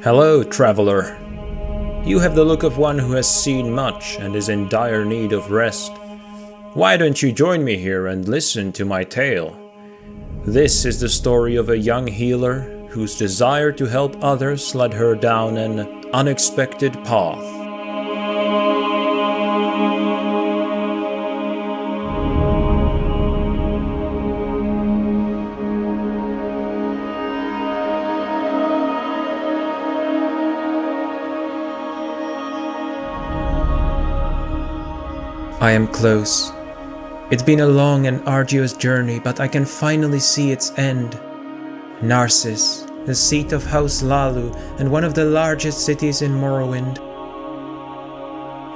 Hello, traveler. You have the look of one who has seen much and is in dire need of rest. Why don't you join me here and listen to my tale? This is the story of a young healer whose desire to help others led her down an unexpected path. I am close. It's been a long and arduous journey, but I can finally see its end. Narsis, the seat of House Lalu and one of the largest cities in Morrowind.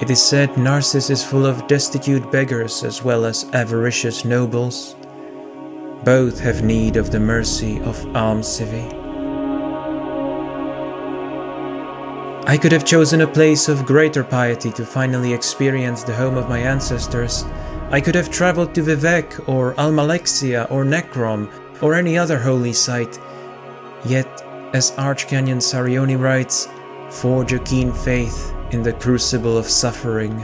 It is said Narsis is full of destitute beggars as well as avaricious nobles. Both have need of the mercy of almsivy. I could have chosen a place of greater piety to finally experience the home of my ancestors. I could have traveled to Vivek or Almalexia or Necrom or any other holy site. Yet, as Archcanyon Sarioni writes, forge a keen faith in the crucible of suffering.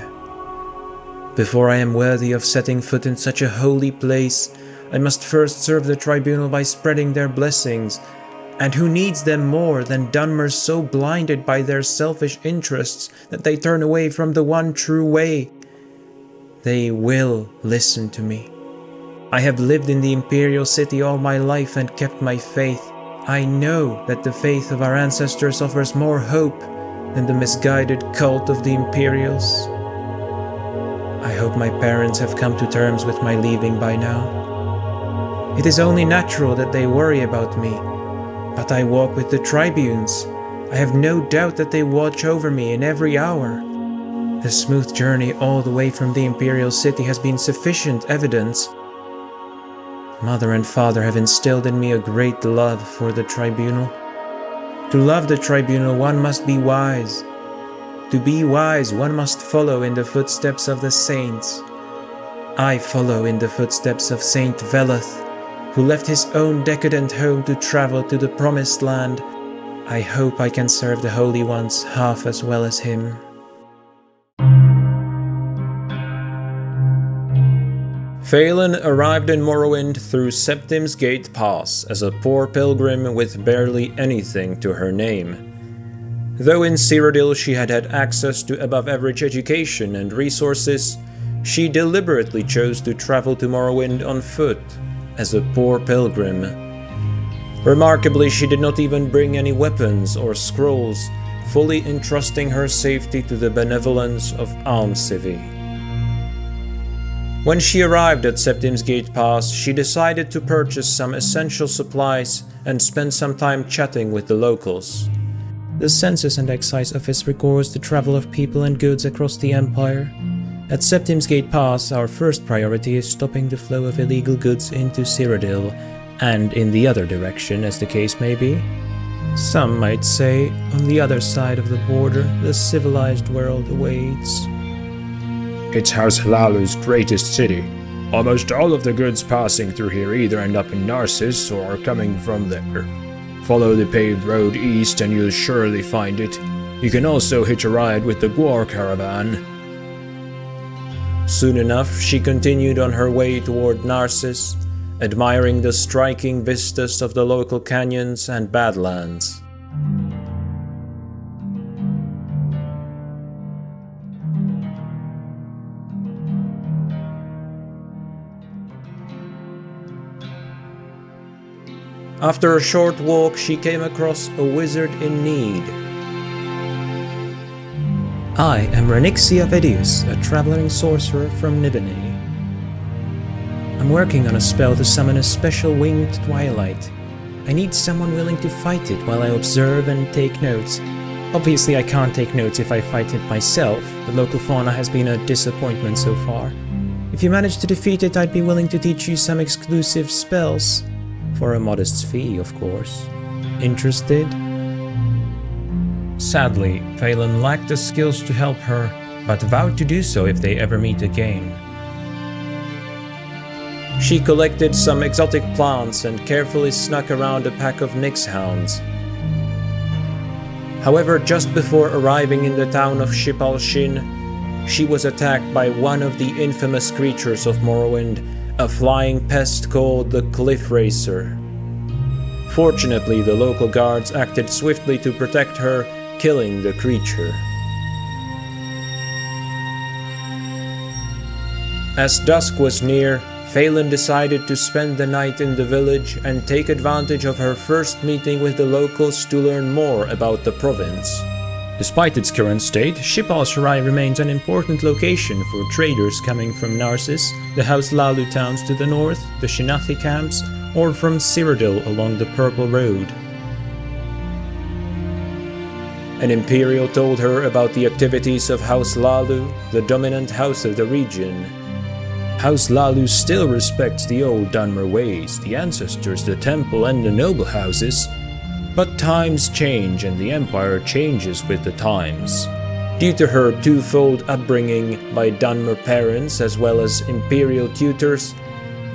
Before I am worthy of setting foot in such a holy place, I must first serve the tribunal by spreading their blessings. And who needs them more than Dunmers so blinded by their selfish interests that they turn away from the one true way? They will listen to me. I have lived in the Imperial City all my life and kept my faith. I know that the faith of our ancestors offers more hope than the misguided cult of the Imperials. I hope my parents have come to terms with my leaving by now. It is only natural that they worry about me. But I walk with the tribunes. I have no doubt that they watch over me in every hour. The smooth journey all the way from the Imperial City has been sufficient evidence. Mother and father have instilled in me a great love for the tribunal. To love the tribunal, one must be wise. To be wise, one must follow in the footsteps of the saints. I follow in the footsteps of Saint Veloth, who left his own decadent home to travel to the Promised Land. I hope I can serve the Holy Ones half as well as him. Faylen arrived in Morrowind through Septim's Gate Pass as a poor pilgrim with barely anything to her name. Though in Cyrodiil she had had access to above-average education and resources, she deliberately chose to travel to Morrowind on foot, as a poor pilgrim. Remarkably, she did not even bring any weapons or scrolls, fully entrusting her safety to the benevolence of almsivy. When she arrived at Septim's Gate Pass, she decided to purchase some essential supplies and spend some time chatting with the locals. The Census and Excise Office records the travel of people and goods across the Empire. At Septim's Gate Pass, our first priority is stopping the flow of illegal goods into Cyrodiil, and in the other direction, as the case may be. Some might say, on the other side of the border, the civilized world awaits. It's House Lalu's greatest city. Almost all of the goods passing through here either end up in Narsis or are coming from there. Follow the paved road east and you'll surely find it. You can also hitch a ride with the Gwar caravan. Soon enough, she continued on her way toward Narsis, admiring the striking vistas of the local canyons and badlands. After a short walk, she came across a wizard in need. I am Renixia Vedius, a traveling sorcerer from Nibene. I'm working on a spell to summon a special winged twilight. I need someone willing to fight it while I observe and take notes. Obviously I can't take notes if I fight it myself. The local fauna has been a disappointment so far. If you manage to defeat it, I'd be willing to teach you some exclusive spells. For a modest fee, of course. Interested? Sadly, Faylen lacked the skills to help her, but vowed to do so if they ever meet again. She collected some exotic plants and carefully snuck around a pack of Nyx hounds. However, just before arriving in the town of Shipal Shin, she was attacked by one of the infamous creatures of Morrowind, a flying pest called the Cliff Racer. Fortunately, the local guards acted swiftly to protect her, killing the creature. As dusk was near, Faylen decided to spend the night in the village and take advantage of her first meeting with the locals to learn more about the province. Despite its current state, Ship al-Sharai remains an important location for traders coming from Narsis, the House Lalu towns to the north, the Shinathi camps, or from Cyrodiil along the Purple Road. An Imperial told her about the activities of House Lalu, the dominant house of the region. House Lalu still respects the old Dunmer ways, the ancestors, the temple, and the noble houses, but times change and the empire changes with the times. Due to her twofold upbringing by Dunmer parents as well as Imperial tutors,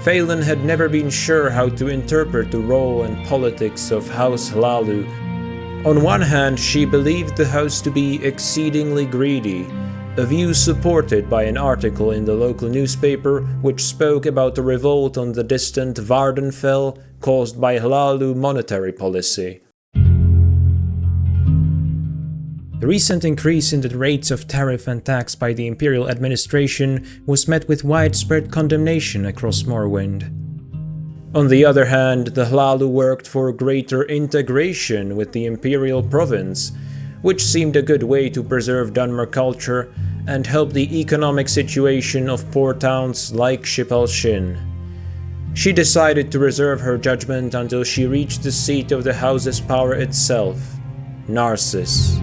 Faylen had never been sure how to interpret the role and politics of House Lalu. On one hand, she believed the house to be exceedingly greedy, a view supported by an article in the local newspaper which spoke about a revolt on the distant Vardenfell caused by Lalu monetary policy. The recent increase in the rates of tariff and tax by the Imperial administration was met with widespread condemnation across Morrowind. On the other hand, the Hlalu worked for greater integration with the Imperial province, which seemed a good way to preserve Dunmer culture and help the economic situation of poor towns like Ship al-Shin. She decided to reserve her judgment until she reached the seat of the house's power itself, Narsis.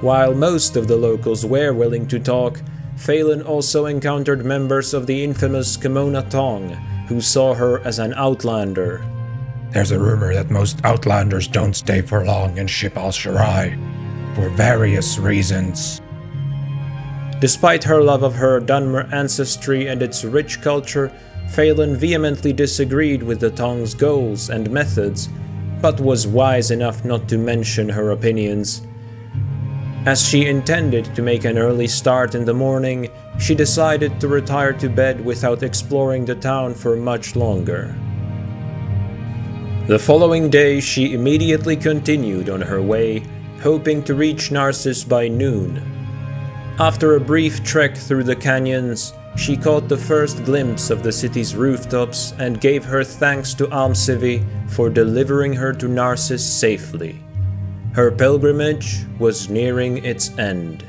While most of the locals were willing to talk, Faylen also encountered members of the infamous Kimona Tong, who saw her as an outlander. There's a rumor that most outlanders don't stay for long in Ship al-Sharai, for various reasons. Despite her love of her Dunmer ancestry and its rich culture, Faylen vehemently disagreed with the Tong's goals and methods, but was wise enough not to mention her opinions. As she intended to make an early start in the morning, she decided to retire to bed without exploring the town for much longer. The following day, she immediately continued on her way, hoping to reach Narsis by noon. After a brief trek through the canyons, she caught the first glimpse of the city's rooftops and gave her thanks to Almsivi for delivering her to Narsis safely. Her pilgrimage was nearing its end.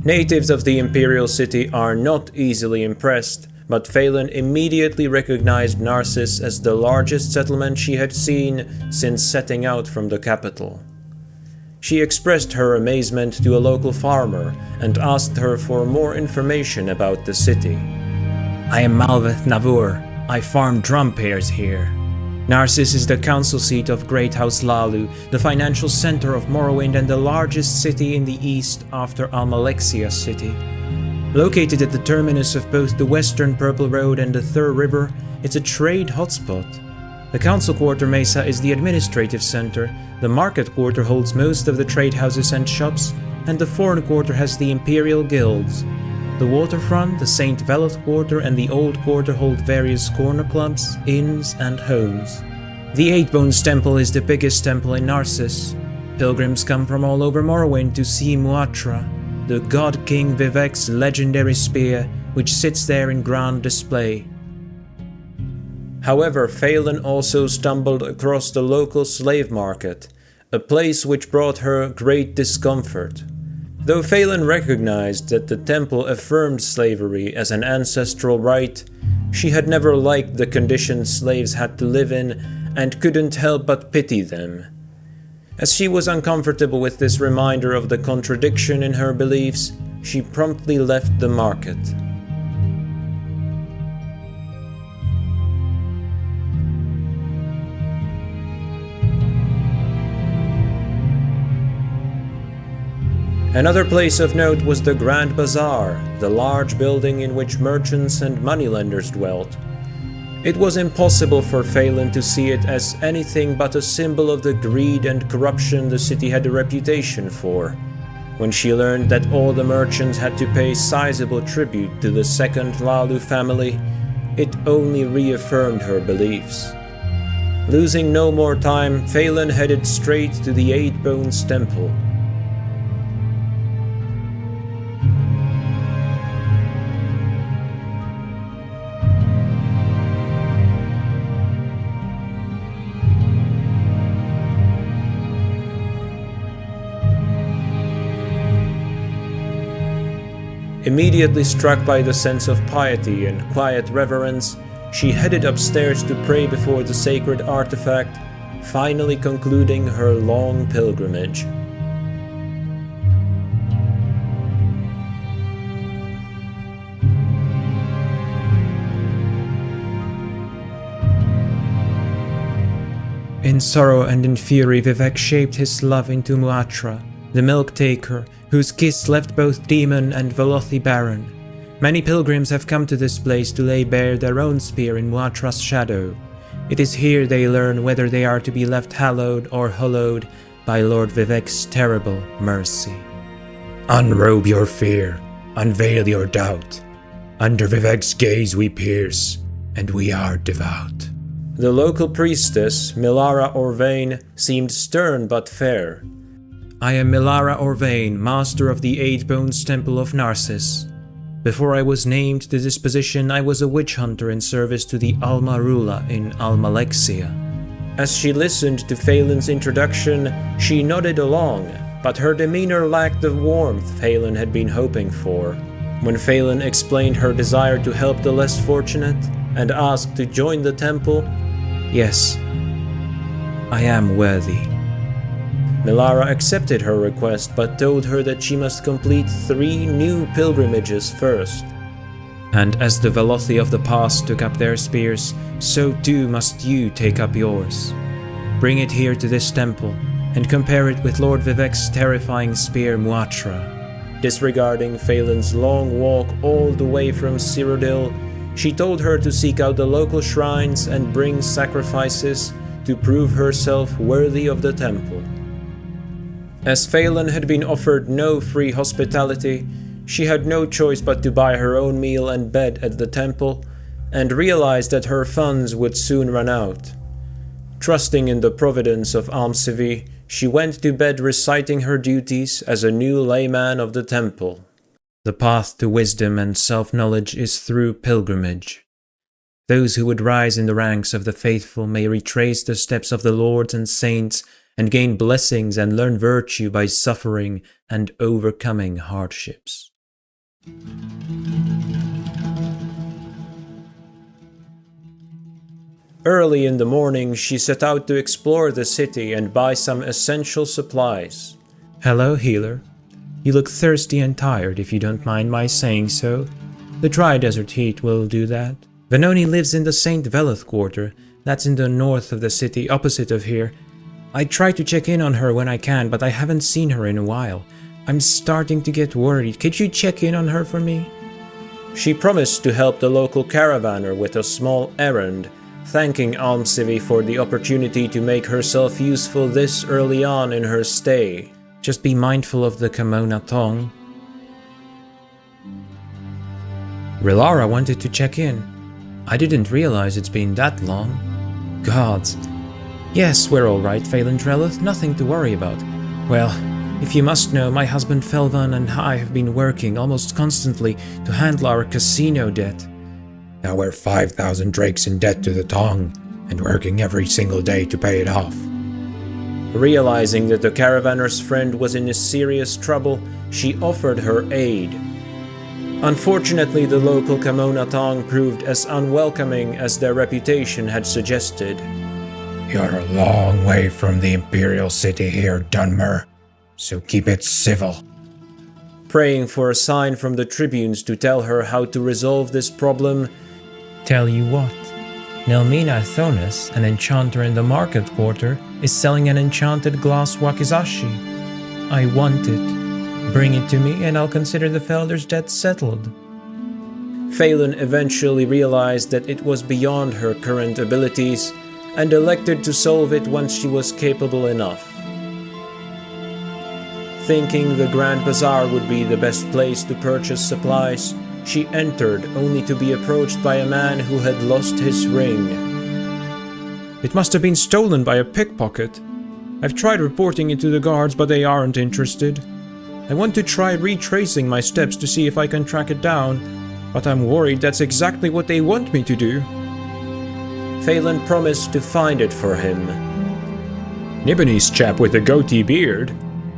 Natives of the Imperial City are not easily impressed, but Faylen immediately recognized Narsis as the largest settlement she had seen since setting out from the capital. She expressed her amazement to a local farmer and asked her for more information about the city. I am Malveth Navur. I farm drum pears here. Narsis is the council seat of Great House Lalu, the financial center of Morrowind and the largest city in the east after Almalexia city. Located at the terminus of both the western Purple Road and the Thur River, it's a trade hotspot. The council quarter Mesa is the administrative center, the market quarter holds most of the trade houses and shops, and the foreign quarter has the Imperial guilds. The waterfront, the St. Veloth quarter and the Old quarter hold various corner clubs, inns and homes. The Eight Bones Temple is the biggest temple in Narsis. Pilgrims come from all over Morrowind to see Muatra, the god king Vivek's legendary spear, which sits there in grand display. However, Faylen also stumbled across the local slave market, a place which brought her great discomfort. Though Faylen recognized that the temple affirmed slavery as an ancestral right, She had never liked the conditions slaves had to live in and couldn't help but pity them. As she was uncomfortable with this reminder of the contradiction in her beliefs, she promptly left the market. Another place of note was the Grand Bazaar, the large building in which merchants and moneylenders dwelt. It was impossible for Faylen to see it as anything but a symbol of the greed and corruption the city had a reputation for. When she learned that all the merchants had to pay sizable tribute to the second Hlaalu family, it only reaffirmed her beliefs. Losing no more time, Faylen headed straight to the Eight Bones Temple. Immediately struck by the sense of piety and quiet reverence, she headed upstairs to pray before the sacred artifact, finally concluding her long pilgrimage. In sorrow and in fury, Vivek shaped his love into Muatra, the milk-taker, whose kiss left both demon and Velothi barren. Many pilgrims have come to this place to lay bare their own spear in Muatra's shadow. It is here they learn whether they are to be left hallowed or hollowed by Lord Vivek's terrible mercy. Unrobe your fear, unveil your doubt. Under Vivek's gaze we pierce, and we are devout. The local priestess, Milara Orvain, seemed stern but fair. I am Milara Orvain, master of the Eight Bones Temple of Narsis. Before I was named to this position, I was a witch hunter in service to the Alma Rula in Almalexia. As she listened to Faylen's introduction, she nodded along, but her demeanor lacked the warmth Faylen had been hoping for. When Faylen explained her desire to help the less fortunate and asked to join the temple, Yes, I am worthy. Milara accepted her request but told her that she must complete 3 new pilgrimages first. And as the Velothi of the past took up their spears, so too must you take up yours. Bring it here to this temple, and compare it with Lord Vivek's terrifying spear Muatra. Disregarding Faylen's long walk all the way from Cyrodiil, she told her to seek out the local shrines and bring sacrifices to prove herself worthy of the temple. As Faylen had been offered no free hospitality, she had no choice but to buy her own meal and bed at the temple, and realized that her funds would soon run out. Trusting in the providence of Almsivi, she went to bed reciting her duties as a new layman of the temple. The path to wisdom and self-knowledge is through pilgrimage. Those who would rise in the ranks of the faithful may retrace the steps of the lords and saints and gain blessings and learn virtue by suffering and overcoming hardships. Early in the morning, she set out to explore the city and buy some essential supplies. Hello, healer. You look thirsty and tired, if you don't mind my saying so. The dry desert heat will do that. Venoni lives in the St. Veloth quarter. That's in the north of the city, opposite of here. I try to check in on her when I can, but I haven't seen her in a while. I'm starting to get worried. Could you check in on her for me? She promised to help the local caravaner with a small errand, thanking Almsivi for the opportunity to make herself useful this early on in her stay. Just be mindful of the Kamona tongue. Rilara wanted to check in. I didn't realize it's been that long. Gods. Yes, we're all right, Faylen Dreloth, nothing to worry about. Well, if you must know, my husband Felvan and I have been working almost constantly to handle our casino debt. Now we're 5,000 drakes in debt to the Tong, and working every single day to pay it off. Realizing that the caravaner's friend was in serious trouble, she offered her aid. Unfortunately, the local Kamonatong proved as unwelcoming as their reputation had suggested. You're a long way from the Imperial City here, Dunmer, so keep it civil. Praying for a sign from the tribunes to tell her how to resolve this problem. Tell you what, Nelmina Thonis, an enchanter in the market quarter, is selling an enchanted glass wakizashi. I want it. Bring it to me and I'll consider the Felder's debt settled. Faylen eventually realized that it was beyond her current abilities and elected to solve it once she was capable enough. Thinking the Grand Bazaar would be the best place to purchase supplies, she entered only to be approached by a man who had lost his ring. It must have been stolen by a pickpocket. I've tried reporting it to the guards, but they aren't interested. I want to try retracing my steps to see if I can track it down, but I'm worried that's exactly what they want me to do. Faylen promised to find it for him. Nibonese chap with a goatee beard.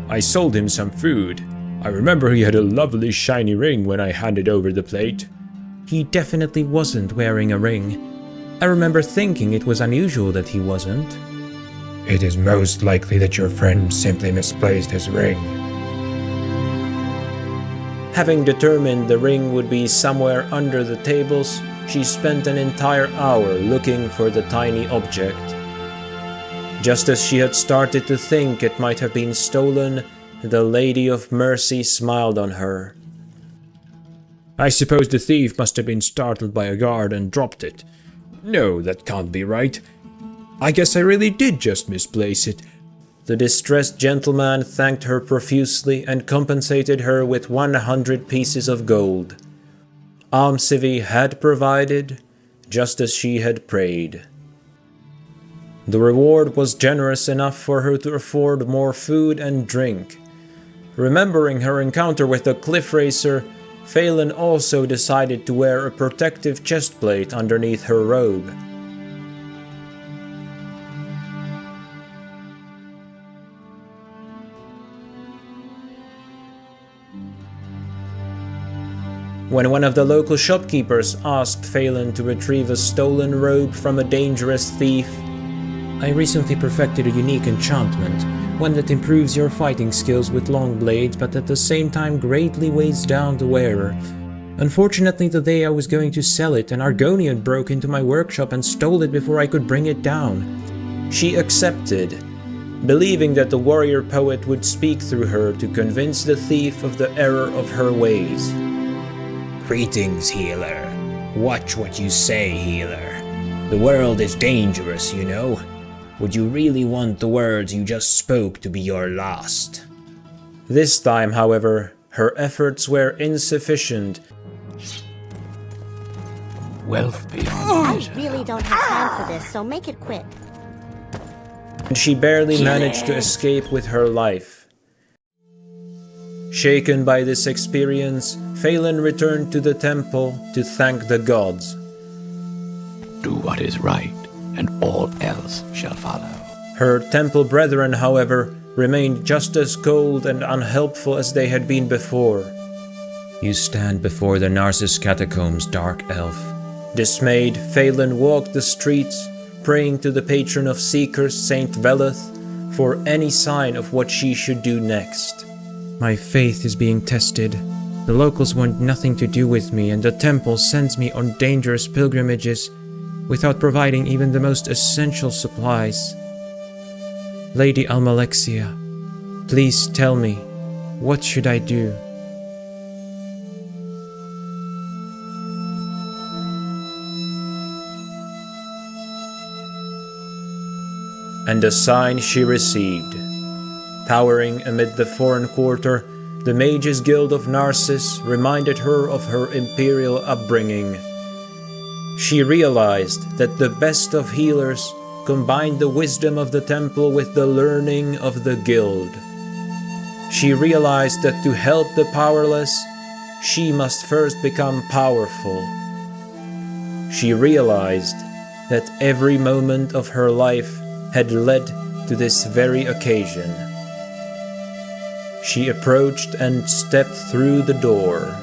I sold him some food. I remember he had a lovely shiny ring when I handed over the plate. He definitely wasn't wearing a ring. I remember thinking it was unusual that he wasn't. It is most likely that your friend simply misplaced his ring. Having determined the ring would be somewhere under the tables, she spent an entire hour looking for the tiny object. Just as she had started to think it might have been stolen, the Lady of Mercy smiled on her. I suppose the thief must have been startled by a guard and dropped it. No, that can't be right. I guess I really did just misplace it. The distressed gentleman thanked her profusely and compensated her with 100 pieces of gold. Almsivi had provided, just as she had prayed. The reward was generous enough for her to afford more food and drink. Remembering her encounter with the cliff racer, Faylen also decided to wear a protective chestplate underneath her robe. When one of the local shopkeepers asked Faylen to retrieve a stolen robe from a dangerous thief, I recently perfected a unique enchantment, one that improves your fighting skills with long blades but at the same time greatly weighs down the wearer. Unfortunately, the day I was going to sell it, an Argonian broke into my workshop and stole it before I could bring it down. She accepted, believing that the warrior poet would speak through her to convince the thief of the error of her ways. Greetings, healer. Watch what you say, healer. The world is dangerous, you know. Would you really want the words you just spoke to be your last? This time, however, her efforts were insufficient. Wealth beyond I measure. really don't have time for this, so make it quick. And she barely managed to escape with her life. Shaken by this experience, Faylen returned to the temple to thank the gods. Do what is right, and all else shall follow. Her temple brethren, however, remained just as cold and unhelpful as they had been before. You stand before the Narsis catacombs, dark elf. Dismayed, Faylen walked the streets, praying to the patron of seekers, Saint Dreloth, for any sign of what she should do next. My faith is being tested. The locals want nothing to do with me, and the temple sends me on dangerous pilgrimages without providing even the most essential supplies. Lady Almalexia, please tell me, what should I do? And a sign she received. Towering amid the foreign quarter, the Mages Guild of Narsis reminded her of her imperial upbringing. She realized that the best of healers combined the wisdom of the temple with the learning of the guild. She realized that to help the powerless, she must first become powerful. She realized that every moment of her life had led to this very occasion. She approached and stepped through the door.